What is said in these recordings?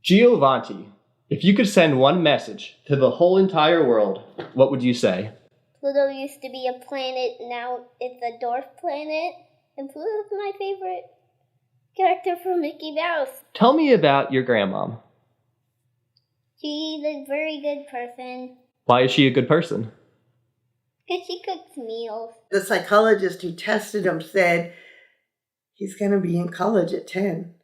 Geovanti, if you could send one message to the whole entire world, what would you say? Pluto used to be a planet, now it's a dwarf planet. And Pluto's my favorite character from Mickey Mouse. Tell me about your grandmom. She's a very good person. Why is she a good person? Because she cooks meals. The psychologist who tested him said he's going to be in college at 10.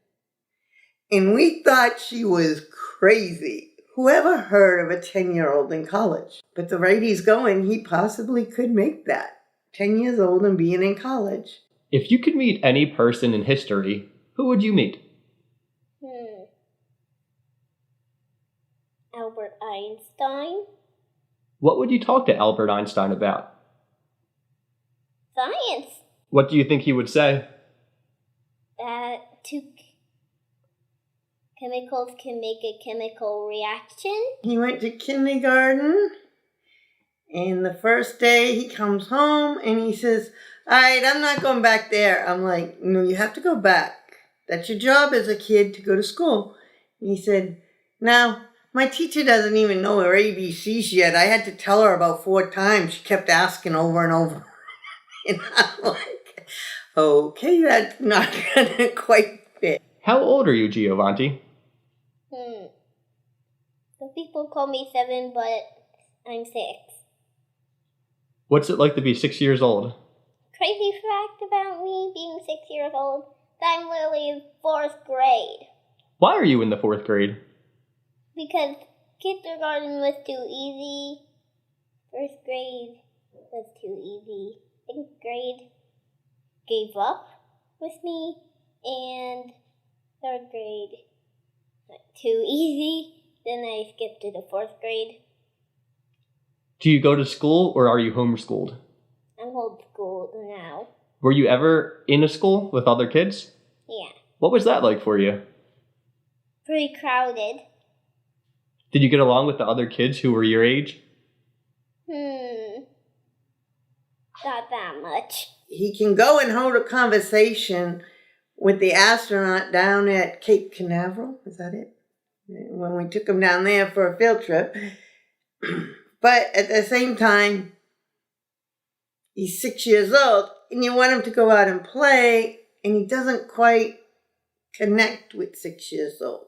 And we thought she was crazy. Whoever heard of a 10-year-old in college? But the rate he's going, he possibly could make that. 10 years old and being in college. If you could meet any person in history, who would you meet? Albert Einstein. What would you talk to Albert Einstein about? Science. What do you think he would say? That two chemicals can make a chemical reaction. He went to kindergarten, and the first day he comes home and he says, "All right, I'm not going back there." I'm like, "No, you have to go back. That's your job as a kid, to go to school." And he said, "No, my teacher doesn't even know her ABCs yet. I had to tell her about 4 times. She kept asking over and over." And I'm like, okay, that's not going to quite fit. How old are you, Geovanti? Some people call me 7, but I'm 6. What's it like to be 6 years old? Crazy fact about me being 6 years old, that I'm literally in 4th grade. Why are you in the 4th grade? Because kindergarten was too easy. 1st grade was too easy. 2nd grade gave up with me. And 3rd grade, not too easy. Then I skipped to the 4th grade. Do you go to school or are you homeschooled? I'm homeschooled now. Were you ever in a school with other kids? Yeah. What was that like for you? Pretty crowded. Did you get along with the other kids who were your age? Not that much. He can go and hold a conversation with the astronaut down at Cape Canaveral. Is that it? When we took him down there for a field trip. But at the same time, he's 6 years old, and you want him to go out and play, and he doesn't quite connect with 6 years old.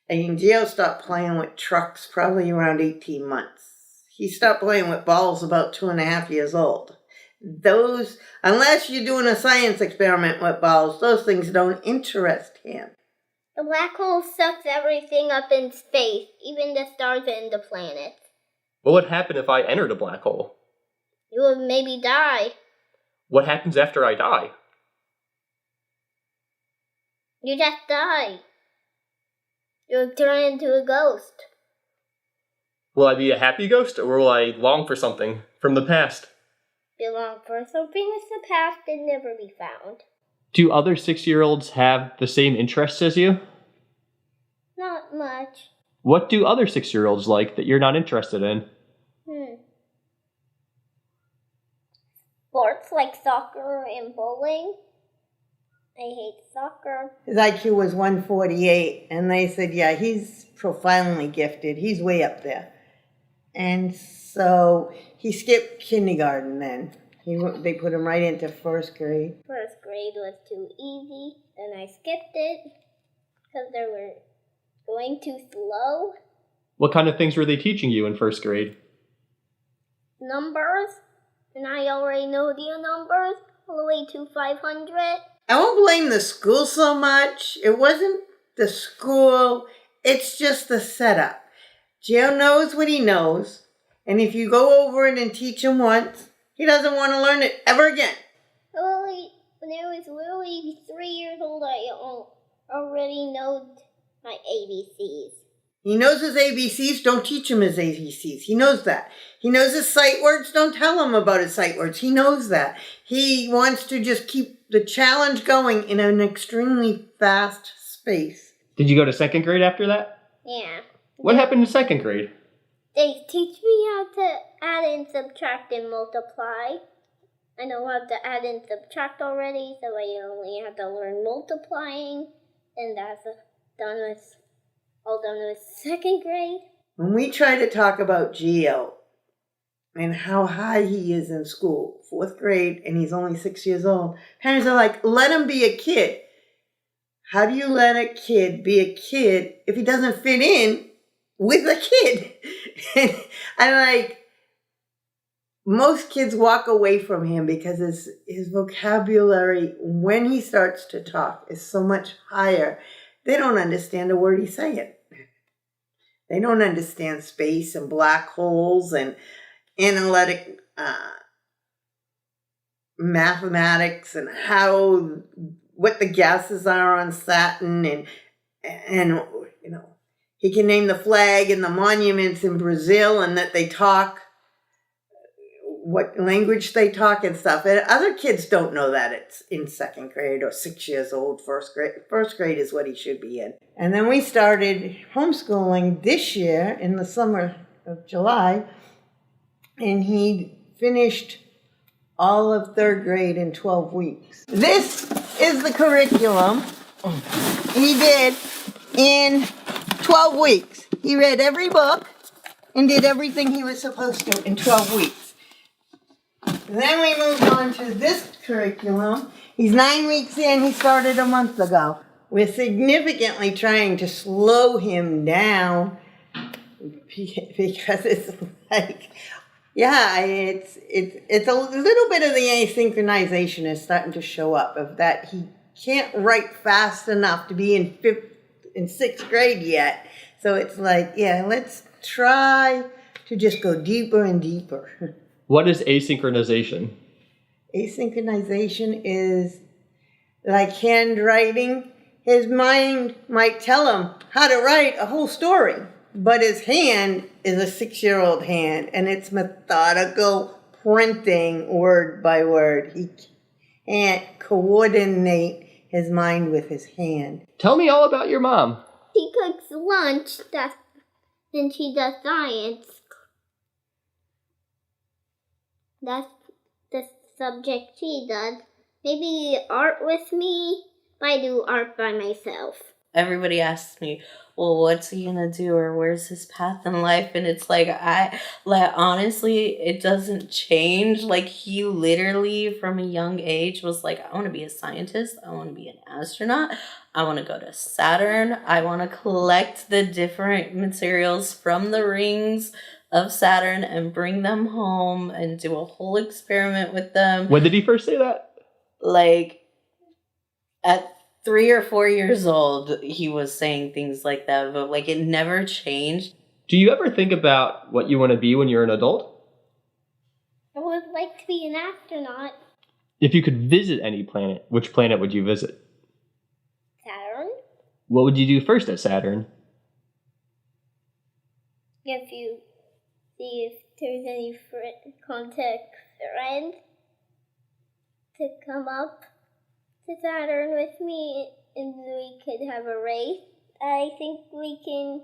And Gio stopped playing with trucks probably around 18 months. He stopped playing with balls about 2.5 years old. Those, unless you're doing a science experiment with balls, those things don't interest him. The black hole sucks everything up in space, even the stars and the planets. What would happen if I entered a black hole? You would maybe die. What happens after I die? You just die. You'll turn into a ghost. Will I be a happy ghost or will I long for something from the past? You long for something with the past and never be found. Do other 6-year-olds have the same interests as you? Not much. What do other 6-year-olds like that you're not interested in? Sports like soccer and bowling. I hate soccer. His IQ was 148, and they said, yeah, he's profoundly gifted. He's way up there. And so he skipped kindergarten then. They put him right into 1st grade. 1st grade was too easy. Then I skipped it because they were going too slow. What kind of things were they teaching you in 1st grade? Numbers. And I already know the numbers all the way to 500. I won't blame the school so much. It wasn't the school. It's just the setup. Gio knows what he knows. And if you go over it and teach him once, he doesn't want to learn it ever again. When I was literally 3 years old, I already know my ABCs. He knows his ABCs. Don't teach him his ABCs. He knows that. He knows his sight words. Don't tell him about his sight words. He knows that. He wants to just keep the challenge going in an extremely fast space. Did you go to 2nd grade after that? Yeah. What happened in 2nd grade? They teach me how to add and subtract and multiply. I know how to add and subtract already, so I only have to learn multiplying. And that's done with all done with second grade. When we try to talk about Geo and how high he is in school, 4th grade, and he's only 6 years old, parents are like, let him be a kid. How do you let a kid be a kid if he doesn't fit in with a kid? And I'm like, most kids walk away from him because his vocabulary, when he starts to talk, is so much higher. They don't understand a word he's saying. They don't understand space and black holes and analytic mathematics and what the gases are on Saturn, and you know, he can name the flag and the monuments in Brazil and that they talk, what language they talk and stuff. And other kids don't know that it's in 2nd grade or 6 years old, 1st grade. 1st grade is what he should be in. And then we started homeschooling this year in the summer of July, and he finished all of 3rd grade in 12 weeks. This is the curriculum he did in 12 weeks. He read every book and did everything he was supposed to in 12 weeks. Then we moved on to this curriculum. He's 9 weeks in. He started a month ago. We're significantly trying to slow him down because it's like, yeah, it's a little bit of the asynchronization is starting to show up, of that he can't write fast enough to be in 6th grade yet. So it's like, yeah, let's try to just go deeper and deeper. What is asynchronization? Asynchronization is like handwriting. His mind might tell him how to write a whole story, but his hand is a 6-year-old hand, and it's methodical printing word by word. He can't coordinate his mind with his hand. Tell me all about your mom. She cooks lunch, then she does science. That's the subject she does. Maybe art with me, but I do art by myself. Everybody asks me, well, what's he gonna do, or where's his path in life? And it's like, honestly, it doesn't change. Like, he literally from a young age was like, I want to be a scientist, I want to be an astronaut, I want to go to Saturn, I want to collect the different materials from the rings of Saturn and bring them home and do a whole experiment with them. When did he first say that? Like, at 3 or 4 years old, he was saying things like that, but like, it never changed. Do you ever think about what you want to be when you're an adult? I would like to be an astronaut. If you could visit any planet, which planet would you visit? Saturn? What would you do first at Saturn? If you see if there's any contact friend to come up to Saturn with me, and we could have a race. I think we can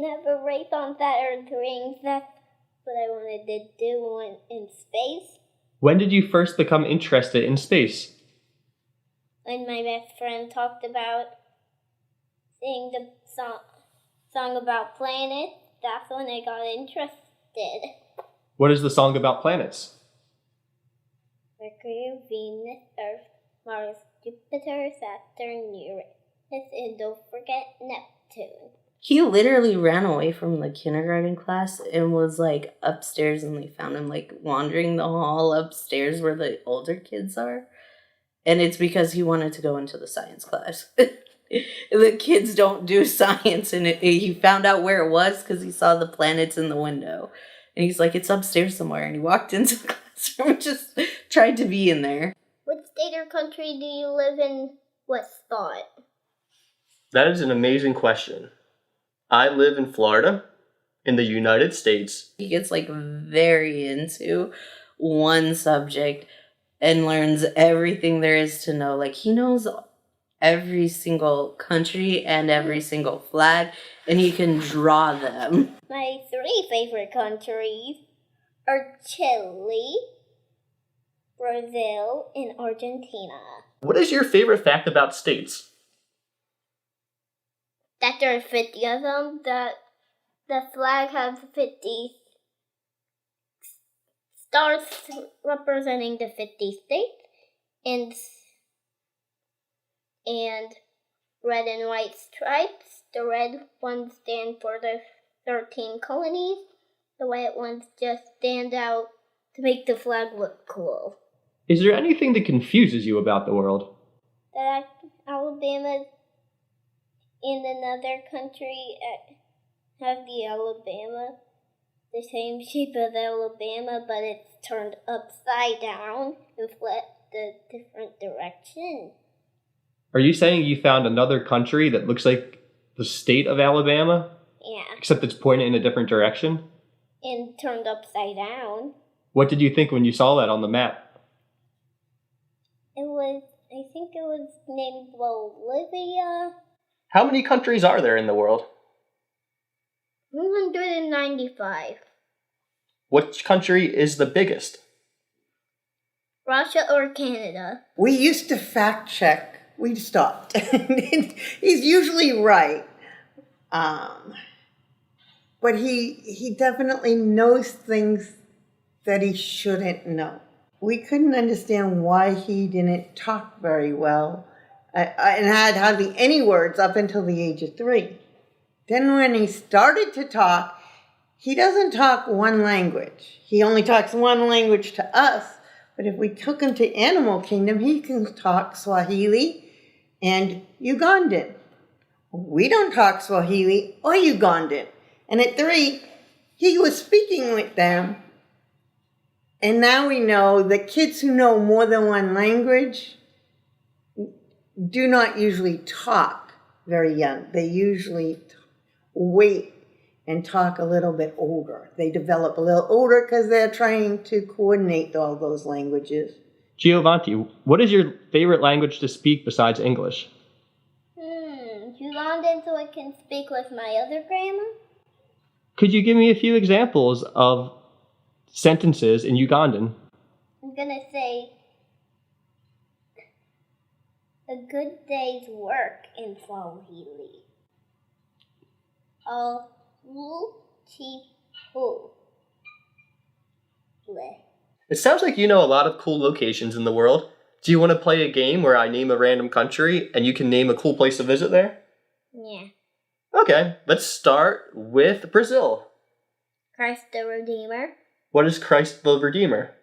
have a race on Saturn's rings. That's what I wanted to do in space. When did you first become interested in space? When my best friend talked about singing the song about planets, that's when I got interested. What is the song about planets? Mercury, Venus, Earth, Mars, Jupiter, Saturn, Uranus, and don't forget Neptune. He literally ran away from the kindergarten class and was like upstairs, and they found him like wandering the hall upstairs where the older kids are. And it's because he wanted to go into the science class. The kids don't do science, and he found out where it was because he saw the planets in the window. And he's like, it's upstairs somewhere. And he walked into the classroom and just tried to be in there. What state or country do you live in? What spot? That is an amazing question. I live in Florida, in the United States. He gets like very into one subject and learns everything there is to know. Like, he knows every single country and every single flag, and he can draw them. My 3 favorite countries are Chile, Brazil, and Argentina. What is your favorite fact about states? that there are 50 of them, that the flag has 50 stars representing the 50 states, and red and white stripes. The red ones stand for the 13 colonies. The white ones just stand out to make the flag look cool. Is there anything that confuses you about the world? That Alabama's in another country has the Alabama, the same shape as Alabama, but it's turned upside down and flipped the different direction. Are you saying you found another country that looks like the state of Alabama? Yeah, Except it's pointed in a different direction? and turned upside down. What did you think when you saw that on the map? I think it was named Bolivia. How many countries are there in the world? 195. Which country is the biggest? Russia or Canada? We used to fact check. We stopped. He's usually right. But he definitely knows things that he shouldn't know. We couldn't understand why he didn't talk very well and had hardly any words up until the age of 3. Then when he started to talk, he doesn't talk one language. He only talks one language to us. But if we took him to Animal Kingdom, he can talk Swahili and Ugandan. We don't talk Swahili or Ugandan. And at 3, he was speaking with them. And now we know that kids who know more than one language do not usually talk very young. They usually wait and talk a little bit older. They develop a little older because they're trying to coordinate all those languages. Geovanti, what is your favorite language to speak besides English? Ugandan, so I can speak with my other grandma. Could you give me a few examples of sentences in Ugandan? I'm gonna say a good day's work in Swahili. It sounds like you know a lot of cool locations in the world. Do you want to play a game where I name a random country and you can name a cool place to visit there? Yeah. Okay, let's start with Brazil. Christ the Redeemer. What is Christ the Redeemer?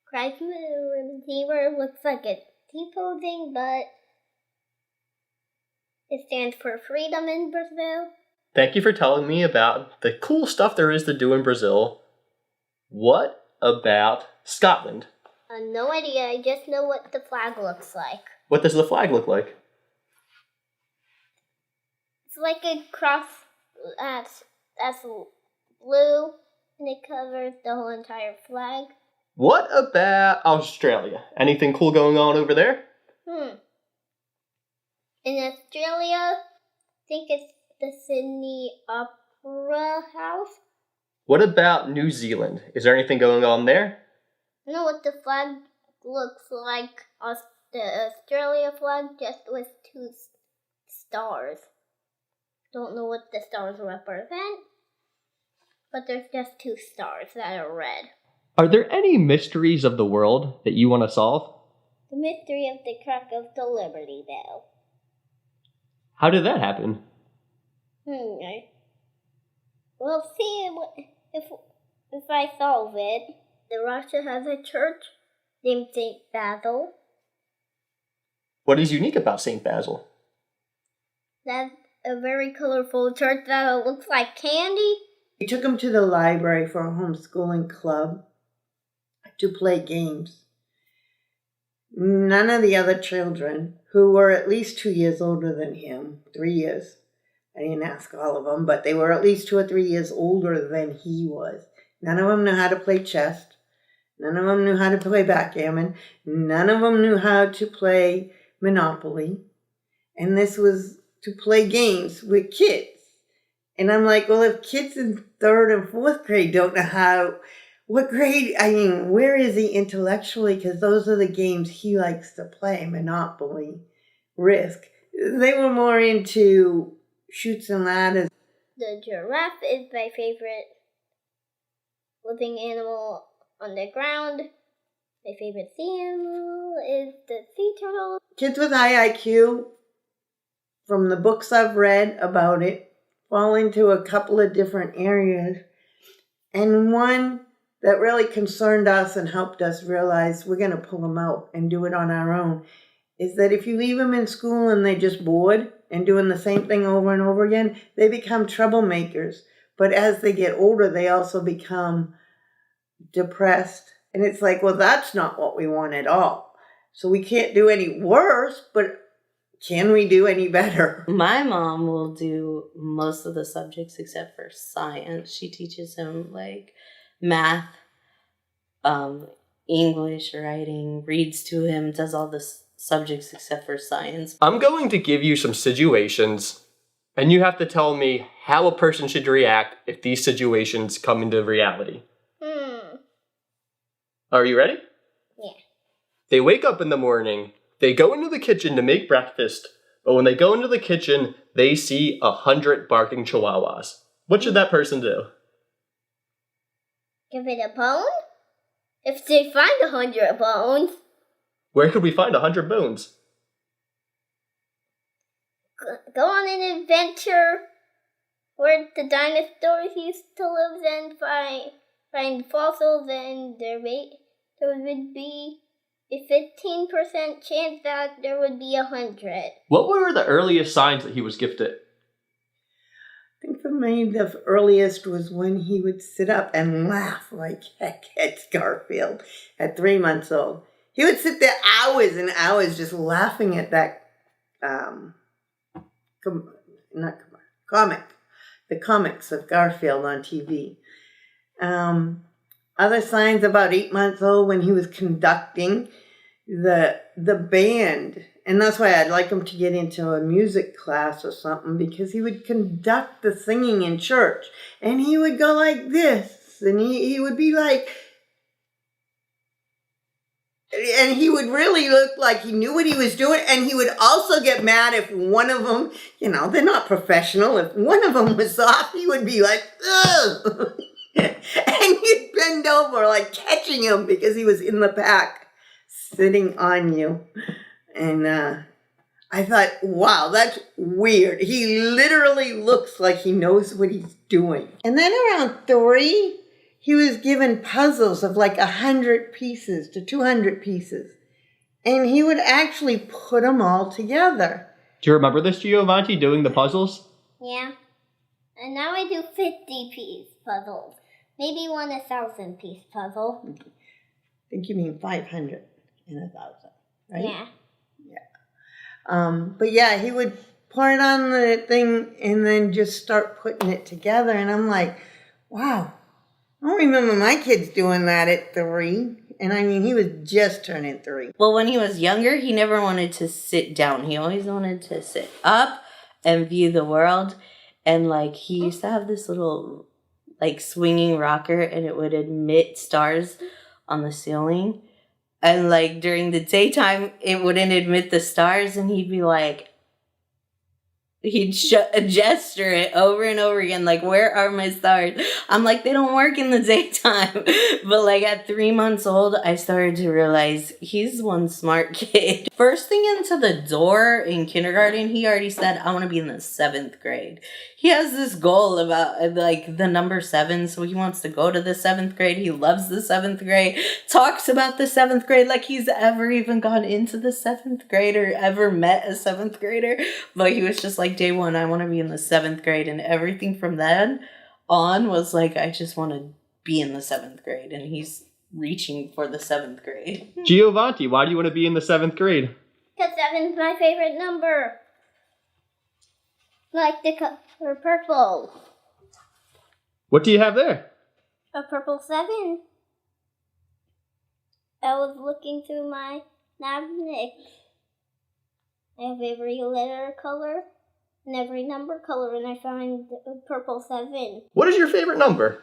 Christ the Redeemer looks like a T-posing, but it stands for freedom in Brazil. Thank you for telling me about the cool stuff there is to do in Brazil. What about Scotland? No idea, I just know what the flag looks like. What does the flag look like? It's like a cross that's blue, and it covers the whole entire flag. What about Australia? Anything cool going on over there? In Australia, I think it's the Sydney Opera House. What about New Zealand? Is there anything going on there? I know what the flag looks like. The Australia flag, just with 2 stars. Don't know what the stars represent, but there's just 2 stars that are red. Are there any mysteries of the world that you want to solve? The mystery of the crack of the Liberty Bell. How did that happen? We'll see if I solve it. Russia has a church named St. Basil. What is unique about St. Basil? That's a very colorful church that looks like candy. We took him to the library for a homeschooling club to play games. None of the other children, who were at least 2 years older than him, 3 years, I didn't ask all of them, but they were at least 2 or 3 years older than he was. None of them knew how to play chess. None of them knew how to play backgammon. None of them knew how to play Monopoly. And this was to play games with kids. And I'm like, well, if kids in 3rd and 4th grade don't know how, what grade, where is he intellectually? Because those are the games he likes to play, Monopoly, risk. They were more into chutes and ladders. The giraffe is my favorite living animal on the ground. My favorite sea animal is the sea turtle. Kids with high IQ, from the books I've read about it, fall into a couple of different areas. And one that really concerned us and helped us realize we're going to pull them out and do it on our own is that if you leave them in school and they're just bored and doing the same thing over and over again, they become troublemakers. But as they get older, they also become depressed. And it's like, well, that's not what we want at all. So we can't do any worse, but can we do any better? My mom will do most of the subjects except for science. She teaches him like math, English, writing, reads to him, does all the subjects except for science. I'm going to give you some situations, and you have to tell me how a person should react if these situations come into reality. Are you ready? Yeah. They wake up in the morning, they go into the kitchen to make breakfast, but when they go into the kitchen, they see 100 barking chihuahuas. What should that person do? Give it a bone? If they find 100 bones, Where could we find 100 bones? go on an adventure where the dinosaurs used to live and find fossils, and there would be a 15% chance that there would be 100. What were the earliest signs that he was gifted? I think for me, the earliest was when he would sit up and laugh like heck at Garfield at 3 months old. He would sit there hours and hours just laughing at that comic, the comics of Garfield on TV. Other signs about 8 months old when he was conducting the band. And that's why I'd like him to get into a music class or something, because he would conduct the singing in church. And he would go like this. And he would be like... And he would really look like he knew what he was doing. And he would also get mad if one of them, they're not professional. If one of them was off, he would be like, ugh. And you'd bend over like catching him because he was in the pack sitting on you. And I thought, wow, that's weird. He literally looks like he knows what he's doing. And then around 3, he was given puzzles of like 100 pieces to 200 pieces. And he would actually put them all together. Do you remember this, Geovanti, doing the puzzles? Yeah. And now I do 50-piece puzzles. Maybe 1,000-piece puzzle. I think you mean 500 and 1,000, right? Yeah. But yeah, he would pour it on the thing and then just start putting it together. And I'm like, wow, I don't remember my kids doing that at 3. And I mean, he was just turning 3. Well, when he was younger, he never wanted to sit down. He always wanted to sit up and view the world. And like, he used to have this little like swinging rocker, and it would emit stars on the ceiling. And like during the daytime, it wouldn't emit the stars, and he'd be like, he'd gesture it over and over again, like, where are my stars? I'm like, they don't work in the daytime. But like at 3 months old, I started to realize he's one smart kid. First thing into the door in kindergarten, he already said, I want to be in the 7th grade. He has this goal about like the number 7, so he wants to go to the 7th grade. He loves the 7th grade, talks about the 7th grade like he's ever even gone into the 7th grade or ever met a 7th grader. But he was just like, day 1, I want to be in the 7th grade. And everything from then on was like, I just want to be in the 7th grade. And he's reaching for the 7th grade. Geovanti, why do you want to be in the 7th grade? Because 7's my favorite number. Like the color purple. What do you have there? A purple 7. I was looking through my notebooks. I have every letter color and every number color, and I found a purple 7. What is your favorite number?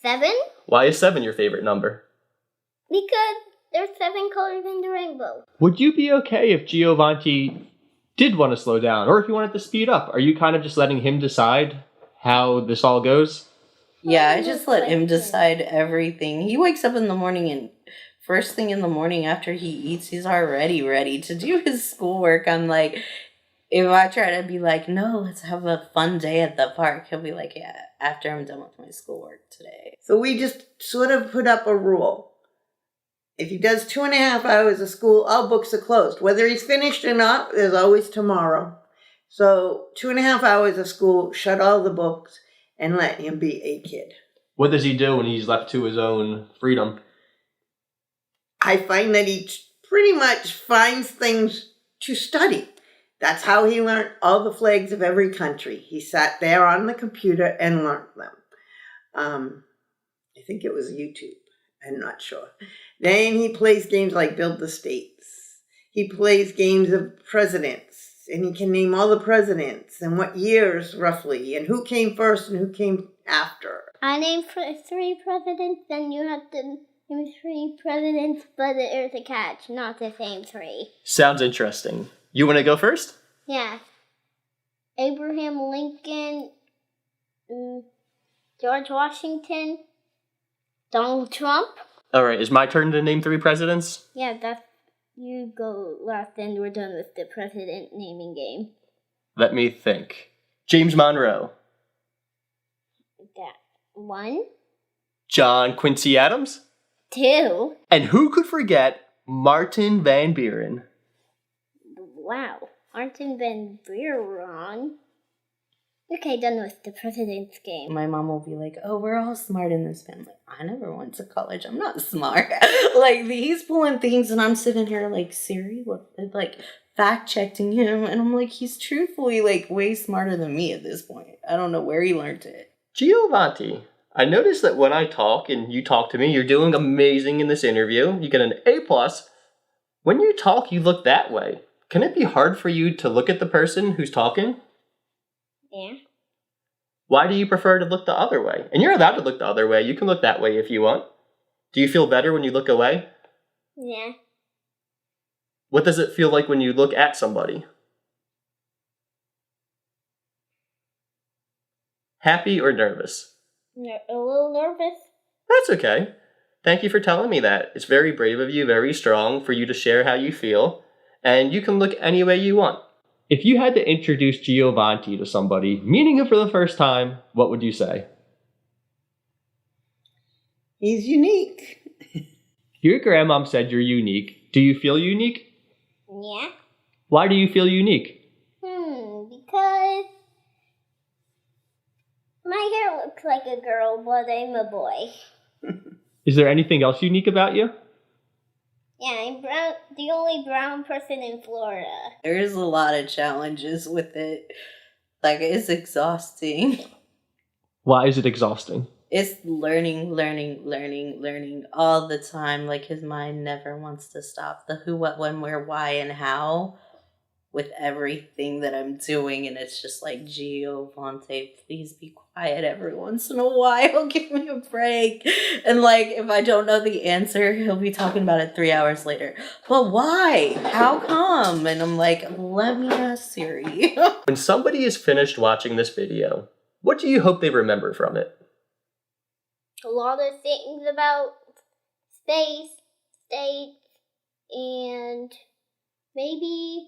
7? Why is 7 your favorite number? Because there's 7 colors in the rainbow. Would you be okay if Geovanti did want to slow down, or if you wanted to speed up? Are you kind of just letting him decide how this all goes? Yeah, I just let him decide everything. He wakes up in the morning and first thing in the morning after he eats, he's already ready to do his schoolwork. I'm like, if I try to be like, no, let's have a fun day at the park, he'll be like, yeah, after I'm done with my schoolwork today. So we just sort of put up a rule. If he does 2.5 hours of school, all books are closed. Whether he's finished or not, there's always tomorrow. So 2.5 hours of school, shut all the books, and let him be a kid. What does he do when he's left to his own freedom? I find that he pretty much finds things to study. That's how he learned all the flags of every country. He sat there on the computer and learned them. I think it was YouTube. I'm not sure. Then he plays games like Build the States. He plays games of presidents, and he can name all the presidents and what years roughly, and who came first and who came after. I named 3 presidents, then you have to name 3 presidents, but there's a catch, not the same 3. Sounds interesting. You want to go first? Yeah. Abraham Lincoln, George Washington, Donald Trump. All right, is my turn to name 3 presidents? Yeah, you go last, and we're done with the president naming game. Let me think. James Monroe. That 1, John Quincy Adams. 2. And who could forget Martin Van Buren? Wow, Martin Van Buren. Okay, done with the president's game. My mom will be like, oh, we're all smart in this family. I never went to college. I'm not smart. Like, he's pulling things, and I'm sitting here like, Siri, what? Like, fact-checking him. And I'm like, he's truthfully, like, way smarter than me at this point. I don't know where he learned it. Giovanti, I noticed that when I talk and you talk to me, you're doing amazing in this interview. You get an A+. When you talk, you look that way. Can it be hard for you to look at the person who's talking? Yeah. Why do you prefer to look the other way? And you're allowed to look the other way. You can look that way if you want. Do you feel better when you look away? Yeah. What does it feel like when you look at somebody? Happy or nervous? A little nervous. That's okay. Thank you for telling me that. It's very brave of you, very strong for you to share how you feel. And you can look any way you want. If you had to introduce Geovanti to somebody, meeting him for the first time, what would you say? He's unique. Your grandmom said you're unique. Do you feel unique? Yeah. Why do you feel unique? Because my hair looks like a girl, but I'm a boy. Is there anything else unique about you? Yeah, I'm brown, the only brown person in Florida. There's a lot of challenges with it. Like, it's exhausting. Why is it exhausting? It's learning all the time. Like, his mind never wants to stop. The who, what, when, where, why, and how with everything that I'm doing. And it's just like, Giovante, please be quiet every once in a while. Give me a break. And like, if I don't know the answer, he'll be talking about it 3 hours later. But why? How come? And I'm like, let me ask Siri. When somebody is finished watching this video, what do you hope they remember from it? A lot of things about space, states, and maybe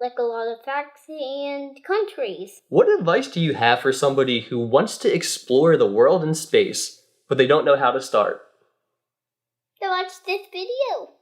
like a lot of facts and countries. What advice do you have for somebody who wants to explore the world and space, but they don't know how to start? So watch this video.